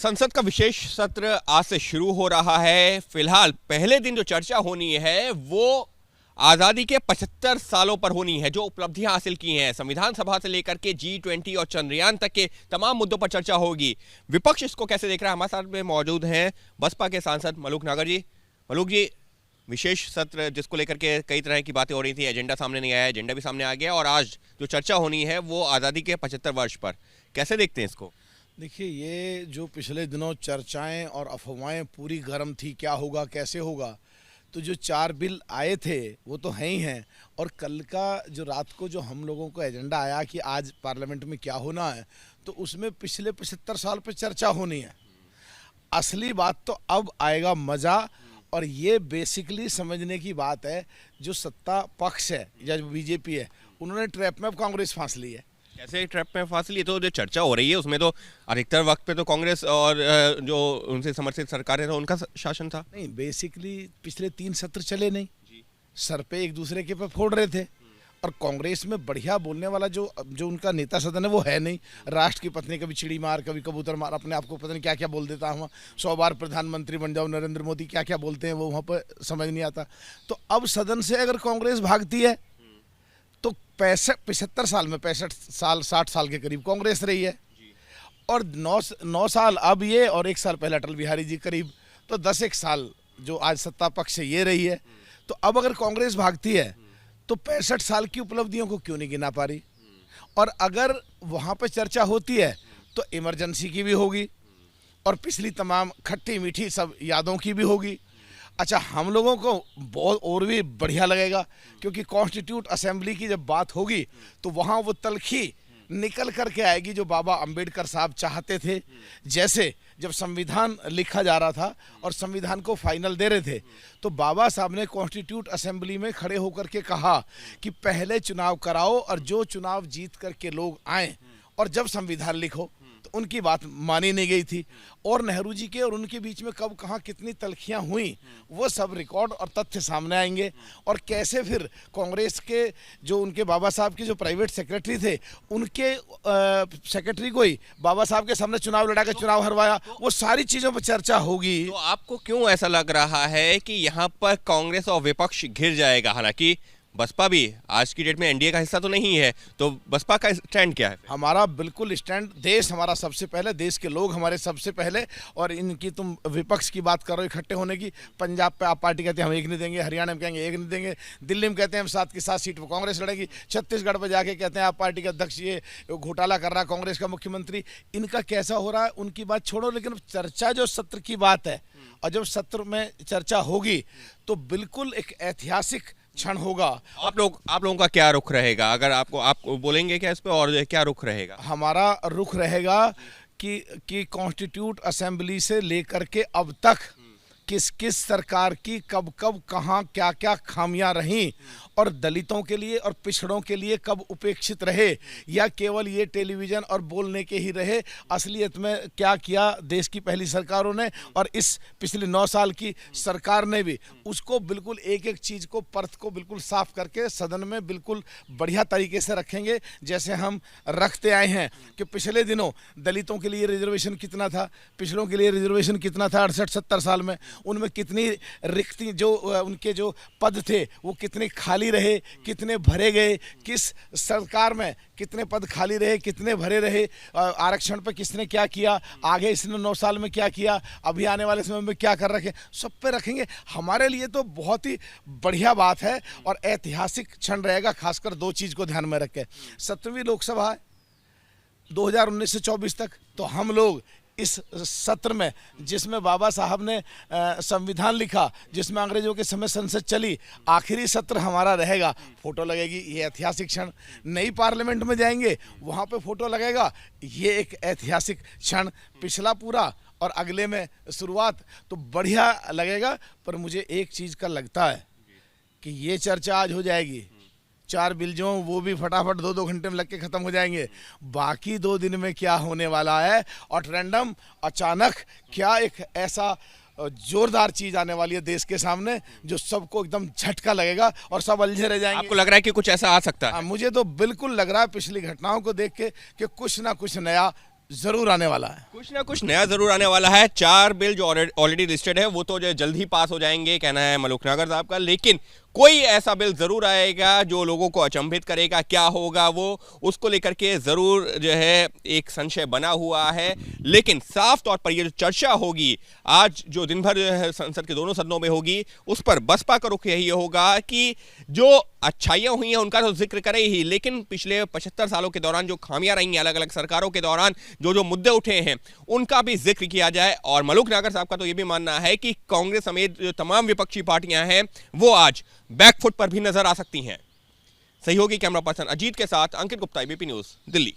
संसद का विशेष सत्र आज से शुरू हो रहा है। फिलहाल पहले दिन जो चर्चा होनी है वो आज़ादी के 75 सालों पर होनी है। जो उपलब्धियां हासिल की हैं, संविधान सभा से लेकर के G20 और चंद्रयान तक के तमाम मुद्दों पर चर्चा होगी। विपक्ष इसको कैसे देख रहा है? हमारे साथ में मौजूद हैं बसपा के सांसद मलूक नागर जी। मलूक जी, विशेष सत्र जिसको लेकर के कई तरह की बातें हो रही थी, एजेंडा सामने नहीं आया, एजेंडा भी सामने आ गया और आज जो चर्चा होनी है वो आज़ादी के 75 वर्ष पर, कैसे देखते हैं इसको? देखिए, ये जो पिछले दिनों चर्चाएं और अफवाहें पूरी गर्म थी, क्या होगा कैसे होगा, तो जो 4 बिल आए थे वो तो हैं ही हैं। और कल का जो रात को जो हम लोगों को एजेंडा आया कि आज पार्लियामेंट में क्या होना है, तो उसमें पिछले 75 साल पे चर्चा होनी है। असली बात तो अब आएगा मज़ा। और ये बेसिकली समझने की बात है, जो सत्ता पक्ष है या जो बीजेपी है, उन्होंने ट्रैप में अब कांग्रेस फांस ली है। कैसे ट्रैप में फांस ली? तो जो चर्चा हो रही है उसमें तो अधिकतर वक्त पे तो कांग्रेस और जो उनसे समर्थित सरकारें था उनका शासन था। नहीं, बेसिकली पिछले 3 सत्र चले नहीं, सर पे एक दूसरे के पे फोड़ रहे थे। और कांग्रेस में बढ़िया बोलने वाला जो उनका नेता सदन है वो है नहीं। राष्ट्र की पत्नी कभी चिड़ी मार, कभी कबूतर मार, अपने आप को पता नहीं क्या क्या बोल देता हूँ। 100 बार प्रधानमंत्री बन जाओ, नरेंद्र मोदी क्या क्या बोलते हैं वो वहाँ पर समझ नहीं आता। तो अब सदन से अगर कांग्रेस भागती है तो 75 साल में 65 साल 60 साल के करीब कांग्रेस रही है। और 9 साल अब ये, और 1 साल पहले अटल बिहारी जी करीब, तो 10 साल जो आज सत्ता पक्ष से ये रही है। तो अब अगर कांग्रेस भागती है तो 65 साल की उपलब्धियों को क्यों नहीं गिना पा रही? और अगर वहाँ पे चर्चा होती है तो इमरजेंसी की भी होगी और पिछली तमाम खट्टी मीठी सब यादों की भी होगी। अच्छा, हम लोगों को बहुत और भी बढ़िया लगेगा, क्योंकि कॉन्स्टिट्यूट असेंबली की जब बात होगी तो वहाँ वो तलखी निकल करके आएगी जो बाबा अंबेडकर साहब चाहते थे। जैसे जब संविधान लिखा जा रहा था और संविधान को फाइनल दे रहे थे, तो बाबा साहब ने कॉन्स्टिट्यूट असेंबली में खड़े होकर के कहा कि पहले चुनाव कराओ और जो चुनाव जीत करके लोग आए और जब संविधान लिखो। तो उनकी बात मानी नहीं गई थी। और नेहरू जी के और उनके बीच में कब कहाँ कितनी तलखियाँ हुई, वो सब रिकॉर्ड और तथ्य सामने आएंगे। और कैसे फिर कांग्रेस के जो उनके बाबा साहब के जो प्राइवेट सेक्रेटरी थे, उनके सेक्रेटरी को ही बाबा साहब के सामने चुनाव लड़ा के चुनाव हरवाया, वो सारी चीज़ों पर चर्चा होगी। तो आपको क्यों ऐसा लग रहा है कि यहाँ पर कांग्रेस और विपक्ष घिर जाएगा? हालांकि बसपा भी आज की डेट में एनडीए का हिस्सा तो नहीं है, तो बसपा का स्टैंड क्या है? हमारा बिल्कुल स्टैंड, देश हमारा सबसे पहले, देश के लोग हमारे सबसे पहले। और इनकी तुम विपक्ष की बात करो इकट्ठे होने की, पंजाब पे आप पार्टी कहते हैं हम 1 नहीं देंगे, हरियाणा में कहेंगे 1 नहीं देंगे, दिल्ली में कहते हैं हम 7 की 7 सीट पर कांग्रेस लड़ेगी, छत्तीसगढ़ पर जाके कहते हैं आप पार्टी का अध्यक्ष ये घोटाला कर रहा है, कांग्रेस का मुख्यमंत्री। इनका कैसा हो रहा है उनकी बात छोड़ो, लेकिन चर्चा जो सत्र की बात है, और जब सत्र में चर्चा होगी तो बिल्कुल एक ऐतिहासिक क्षण होगा। आप लोगों का क्या रुख रहेगा? अगर आप बोलेंगे क्या इस पे, और क्या रुख रहेगा? हमारा रुख रहेगा कि कॉन्स्टिट्यूट असेंबली से लेकर के अब तक किस किस सरकार की कब कब कहाँ क्या क्या खामियां रहीं, और दलितों के लिए और पिछड़ों के लिए कब उपेक्षित रहे, या केवल ये टेलीविज़न और बोलने के ही रहे। असलियत में क्या किया देश की पहली सरकारों ने और इस पिछले 9 साल की सरकार ने भी, उसको बिल्कुल एक एक चीज़ को, परत को बिल्कुल साफ करके सदन में बिल्कुल बढ़िया तरीके से रखेंगे, जैसे हम रखते आए हैं। कि पिछले दिनों दलितों के लिए रिजर्वेशन कितना था, पिछड़ों के लिए रिजर्वेशन कितना था 68-70 साल में, उनमें कितनी रिक्ति, जो उनके जो पद थे वो कितने खाली रहे, कितने भरे गए, किस सरकार में कितने पद खाली रहे, कितने भरे रहे, आरक्षण पर किसने क्या किया, आगे इसने 9 साल में क्या किया, अभी आने वाले समय में क्या कर रखे, सब पे रखेंगे। हमारे लिए तो बहुत ही बढ़िया बात है और ऐतिहासिक क्षण रहेगा, खासकर 2 चीज़ को ध्यान में रखें। 17वीं लोकसभा है 2019 से 24 तक, तो हम लोग इस सत्र में, जिसमें बाबा साहब ने संविधान लिखा, जिसमें अंग्रेजों के समय संसद चली, आखिरी सत्र हमारा रहेगा। फोटो लगेगी, ये ऐतिहासिक क्षण। नई पार्लियामेंट में जाएंगे, वहाँ पे फोटो लगेगा, ये एक ऐतिहासिक क्षण। पिछला पूरा और अगले में शुरुआत, तो बढ़िया लगेगा। पर मुझे एक चीज़ का लगता है कि ये चर्चा आज हो जाएगी, 4 बिल जो वो भी फटाफट 2-2 घंटे में लग के ख़त्म हो जाएंगे। बाकी 2 दिन में क्या होने वाला है, और रैंडम अचानक क्या एक ऐसा जोरदार चीज आने वाली है देश के सामने जो सबको एकदम झटका लगेगा और सब अलझे रह जाएंगे। आपको लग रहा है कि कुछ ऐसा आ सकता है? मुझे तो बिल्कुल लग रहा है पिछली घटनाओं को देख के कि कुछ ना कुछ नया जरूर आने वाला है। कुछ ना कुछ नया जरूर आने वाला है। 4 बिल जो ऑलरेडी लिस्टेड है वो तो जो जल्द ही पास हो जाएंगे, कहना है मलूक नागर साहब का, लेकिन कोई ऐसा बिल जरूर आएगा जो लोगों को अचंभित करेगा। क्या होगा वो, उसको लेकर के जरूर जो है एक संशय बना हुआ है। लेकिन साफ तौर पर ये जो चर्चा होगी आज, जो दिन भर जो है संसद के दोनों सदनों में होगी, उस पर बसपा का रुख यही होगा कि जो अच्छाइयां हुई हैं उनका तो जिक्र करे ही, लेकिन पिछले 75 सालों के दौरान जो खामियां रही हैं अलग अलग सरकारों के दौरान, जो जो मुद्दे उठे हैं उनका भी जिक्र किया जाए। और मलूक नागर साहब का तो ये भी मानना है कि कांग्रेस समेत जो तमाम विपक्षी पार्टियां हैं वो आज बैकफुट पर भी नजर आ सकती हैं। सहयोगी कैमरा पर्सन अजीत के साथ अंकित गुप्ता, एबीपी न्यूज, दिल्ली।